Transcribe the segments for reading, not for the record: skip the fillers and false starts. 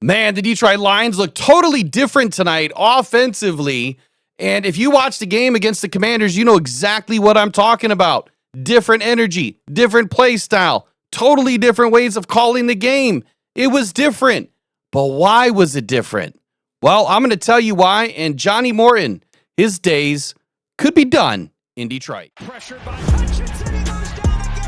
Man, the Detroit Lions look totally different tonight offensively. And if you watch the game against the Commanders, you know exactly what I'm talking about. Different energy, different play style, totally different ways of calling the game. It was different. But why was it different? Well, I'm going to tell you why. And Johnny Morton, his days could be done in Detroit. Pressured by Hutchinson, he goes down again.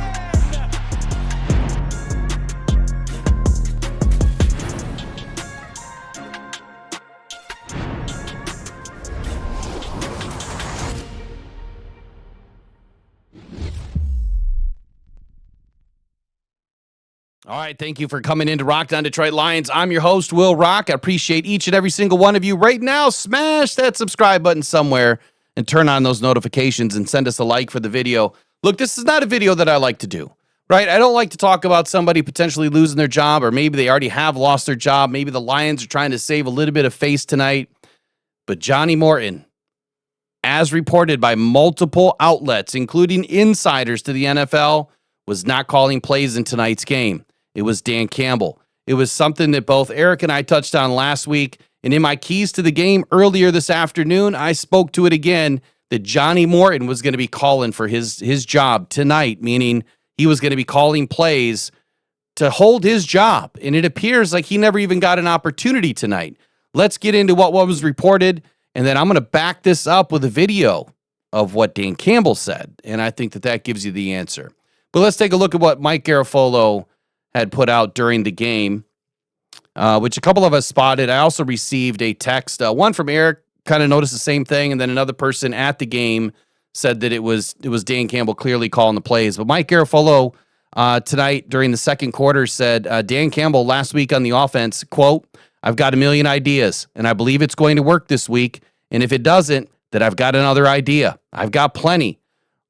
All right, thank you for coming into Rockhound Detroit Lions. I'm your host, Will Rock. I appreciate each and every single one of you. Right now, smash that subscribe button somewhere and turn on those notifications and send us a like for the video. Look, this is not a video that I like to do, right? I don't like to talk about somebody potentially losing their job, or maybe they already have lost their job. Maybe the Lions are trying to save a little bit of face tonight. But Johnny Morton, as reported by multiple outlets, including insiders to the NFL, was not calling plays in tonight's game. It was Dan Campbell. It was something that both Eric and I touched on last week. And in my keys to the game earlier this afternoon, I spoke to it again that Johnny Morton was going to be calling for his job tonight, meaning he was going to be calling plays to hold his job. And it appears like he never even got an opportunity tonight. Let's get into what was reported, and then I'm going to back this up with a video of what Dan Campbell said. And I think that gives you the answer. But let's take a look at what Mike Garafolo had put out during the game, which a couple of us spotted. I also received a text, one from Eric, kind of noticed the same thing, and then another person at the game said that it was Dan Campbell clearly calling the plays. But Mike Garafolo tonight during the second quarter said, Dan Campbell last week on the offense, quote, "I've got a million ideas, and I believe it's going to work this week, and if it doesn't, then I've got another idea. I've got plenty.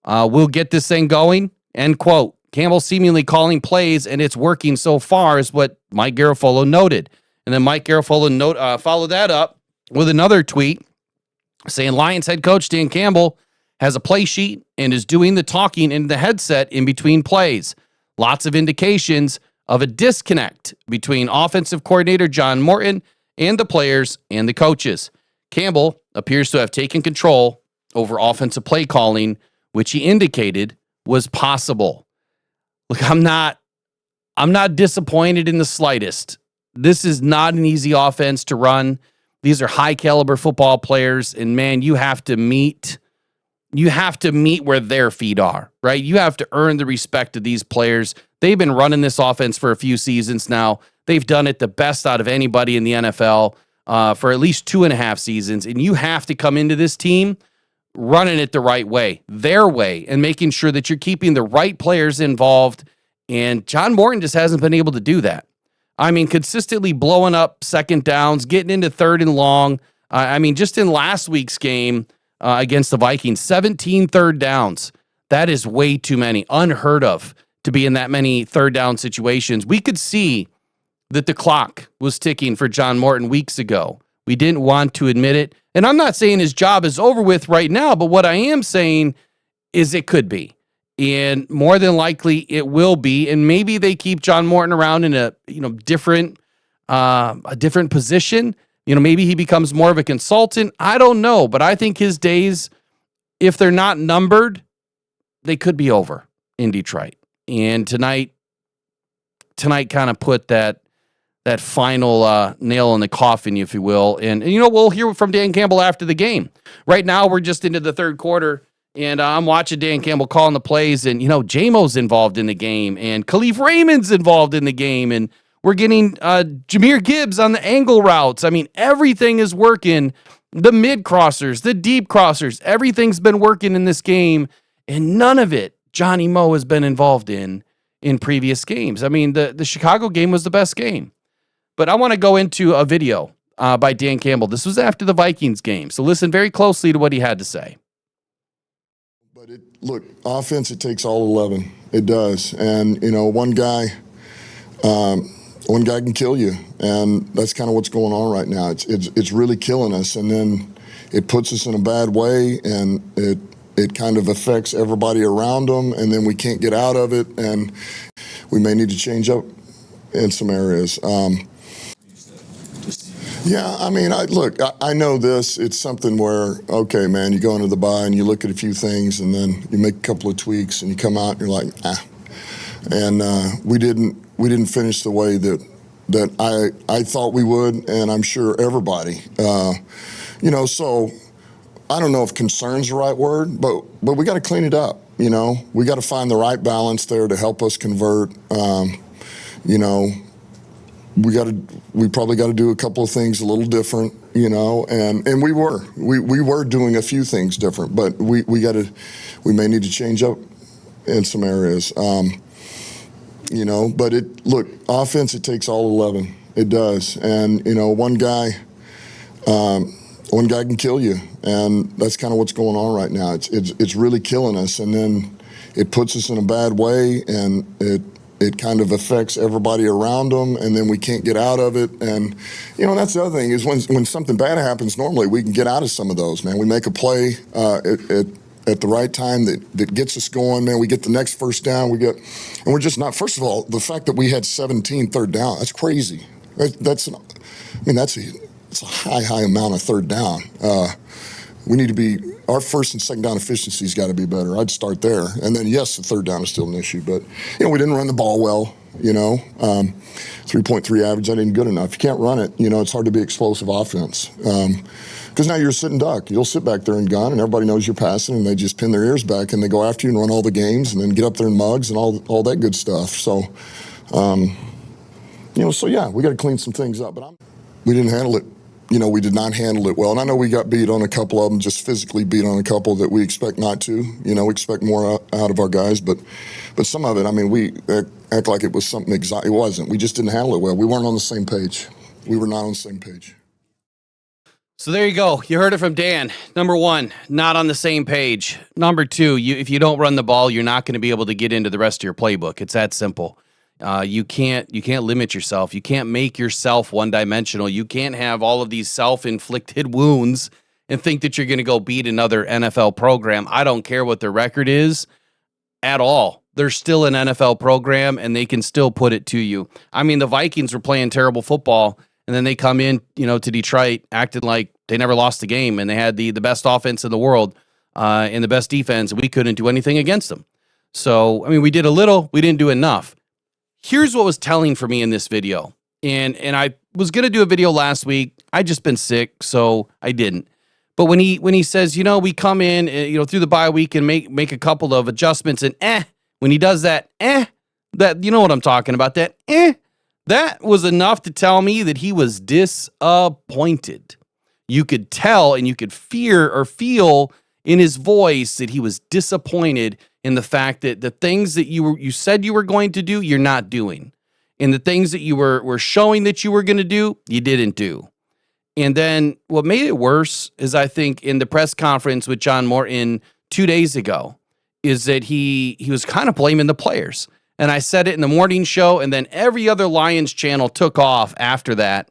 We'll get this thing going," end quote. Campbell seemingly calling plays, and it's working so far, is what Mike Garafolo noted. And then Mike Garafolo followed that up with another tweet saying Lions head coach Dan Campbell has a play sheet and is doing the talking in the headset in between plays. Lots of indications of a disconnect between offensive coordinator John Morton and the players and the coaches. Campbell appears to have taken control over offensive play calling, which he indicated was possible. Look, I'm not disappointed in the slightest. This is not an easy offense to run. These are high caliber football players, and man, you have to meet where their feet are, right? You have to earn the respect of these players. They've been running this offense for a few seasons now. They've done it the best out of anybody in the NFL for at least 2.5 seasons, and you have to come into this team running it the right way, their way, and making sure that you're keeping the right players involved. And John Morton just hasn't been able to do that. I mean, consistently blowing up second downs, getting into third and long. Just in last week's game against the Vikings, 17 third downs. That is way too many, unheard of to be in that many third down situations. We could see that the clock was ticking for John Morton weeks ago. We didn't want to admit it. And I'm not saying his job is over with right now, but what I am saying is it could be. And more than likely it will be. And maybe they keep John Morton around in a different position. Maybe he becomes more of a consultant. I don't know. But I think his days, if they're not numbered, they could be over in Detroit. And tonight kind of put that final nail in the coffin, if you will. And we'll hear from Dan Campbell after the game. Right now, we're just into the third quarter, and I'm watching Dan Campbell calling the plays, and, J-Mo's involved in the game, and Khalif Raymond's involved in the game, and we're getting Jahmyr Gibbs on the angle routes. I mean, everything is working. The mid-crossers, the deep crossers, everything's been working in this game, and none of it Johnny Mo has been involved in previous games. I mean, the Chicago game was the best game. But I want to go into a video by Dan Campbell. This was after the Vikings game. So listen very closely to what he had to say. But look, offense, it takes all 11. It does. And, one guy can kill you. And that's kind of what's going on right now. It's really killing us. And then it puts us in a bad way, and it kind of affects everybody around them. And then we can't get out of it. And we may need to change up in some areas. Yeah, I mean, I know this. It's something where, okay, man, you go into the bye and you look at a few things and then you make a couple of tweaks and you come out and you're like, ah. And we didn't finish the way that I thought we would, and I'm sure everybody. So I don't know if concern's the right word, but we got to clean it up. We got to find the right balance there to help us convert. We probably got to do a couple of things a little different, and we were doing a few things different, but we may need to change up in some areas. But offense, it takes all 11. It does. And, one guy can kill you. And that's kind of what's going on right now. It's really killing us. And then it puts us in a bad way, and it kind of affects everybody around them, and then we can't get out of it. And, that's the other thing is when something bad happens, normally we can get out of some of those, man. We make a play at the right time that gets us going, man. We get the next first down. And we're just not. First of all, the fact that we had 17 third down, that's crazy. That's a high amount of third down. We need to be, our first and second down efficiency's got to be better. I'd start there. And then, yes, the third down is still an issue, but, we didn't run the ball well, 3.3 average, that ain't good enough. You can't run it, it's hard to be explosive offense. Because now you're a sitting duck. You'll sit back there and gun, and everybody knows you're passing, and they just pin their ears back, and they go after you and run all the games, and then get up there in mugs and all that good stuff. So, yeah, we got to clean some things up. But we didn't handle it. We did not handle it well. And I know we got beat on a couple of them, just physically beat on a couple that we expect not to. We expect more out of our guys. But some of it, we act like it was something exotic. It wasn't. We just didn't handle it well. We weren't on the same page. We were not on the same page. So there you go. You heard it from Dan. Number one, not on the same page. Number two, if you don't run the ball, you're not going to be able to get into the rest of your playbook. It's that simple. You can't limit yourself. You can't make yourself one-dimensional. You can't have all of these self-inflicted wounds and think that you're going to go beat another NFL program. I don't care what their record is at all. They're still an NFL program, and they can still put it to you. The Vikings were playing terrible football, and then they come in, to Detroit, acting like they never lost the game, and they had the best offense in the world and the best defense, and we couldn't do anything against them. So, we did a little, we didn't do enough. Here's what was telling for me in this video, and I was going to do a video last week. I just been sick, so I didn't. But when he says, we come in, through the bye week and make a couple of adjustments, and when he does that, that, you know what I'm talking about, that that was enough to tell me that he was disappointed. You could tell and you could feel in his voice that he was disappointed in the fact that the things that you said you were going to do, you're not doing. And the things that you were showing that you were going to do, you didn't do. And then what made it worse is, I think, in the press conference with John Morton 2 days ago, is that he was kind of blaming the players. And I said it in the morning show, and then every other Lions channel took off after that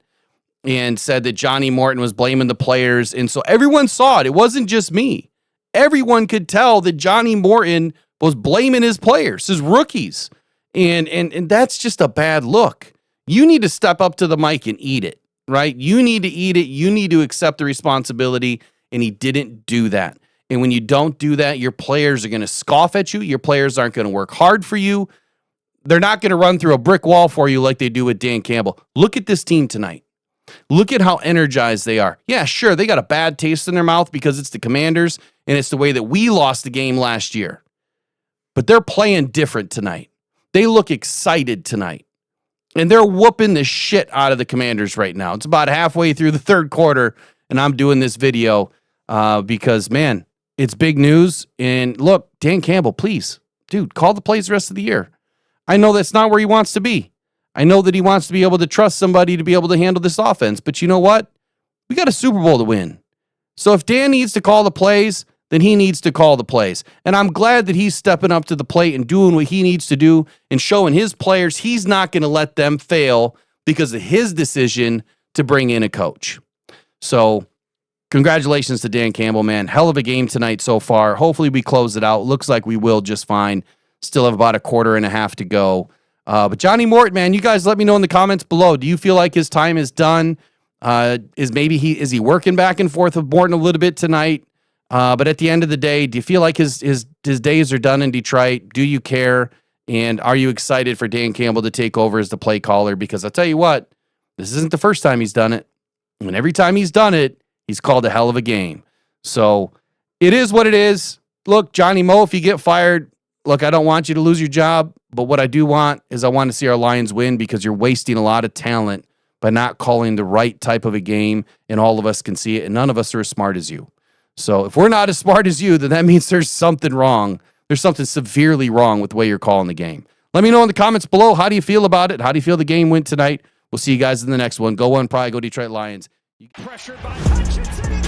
and said that Johnny Morton was blaming the players. And so everyone saw it. It wasn't just me. Everyone could tell that Johnny Morton was blaming his players, his rookies. And that's just a bad look. You need to step up to the mic and eat it, right? You need to eat it. You need to accept the responsibility. And he didn't do that. And when you don't do that, your players are going to scoff at you. Your players aren't going to work hard for you. They're not going to run through a brick wall for you like they do with Dan Campbell. Look at this team tonight. Look at how energized they are. Yeah, sure, they got a bad taste in their mouth because it's the Commanders and it's the way that we lost the game last year. But they're playing different tonight. They look excited tonight. And they're whooping the shit out of the Commanders right now. It's about halfway through the third quarter, and I'm doing this video because, man, it's big news. And look, Dan Campbell, please, dude, call the plays the rest of the year. I know that's not where he wants to be. I know that he wants to be able to trust somebody to be able to handle this offense. But you know what? We got a Super Bowl to win. So if Dan needs to call the plays, then he needs to call the plays. And I'm glad that he's stepping up to the plate and doing what he needs to do and showing his players he's not going to let them fail because of his decision to bring in a coach. So congratulations to Dan Campbell, man. Hell of a game tonight so far. Hopefully we close it out. Looks like we will just fine. Still have about a quarter and a half to go. But Johnny Morton, man, you guys let me know in the comments below. Do you feel like his time is done? Is he working back and forth with Morton a little bit tonight? But at the end of the day, do you feel like his days are done in Detroit? Do you care? And are you excited for Dan Campbell to take over as the play caller? Because I'll tell you what, this isn't the first time he's done it. And every time he's done it, he's called a hell of a game. So it is what it is. Look, Johnny Moe, if you get fired, look, I don't want you to lose your job. But what I do want is I want to see our Lions win, because you're wasting a lot of talent by not calling the right type of a game, and all of us can see it, and none of us are as smart as you. So if we're not as smart as you, then that means there's something wrong. There's something severely wrong with the way you're calling the game. Let me know in the comments below, how do you feel about it? How do you feel the game went tonight? We'll see you guys in the next one. Go on, Pride, go Detroit Lions. Pressured by Hutchinson.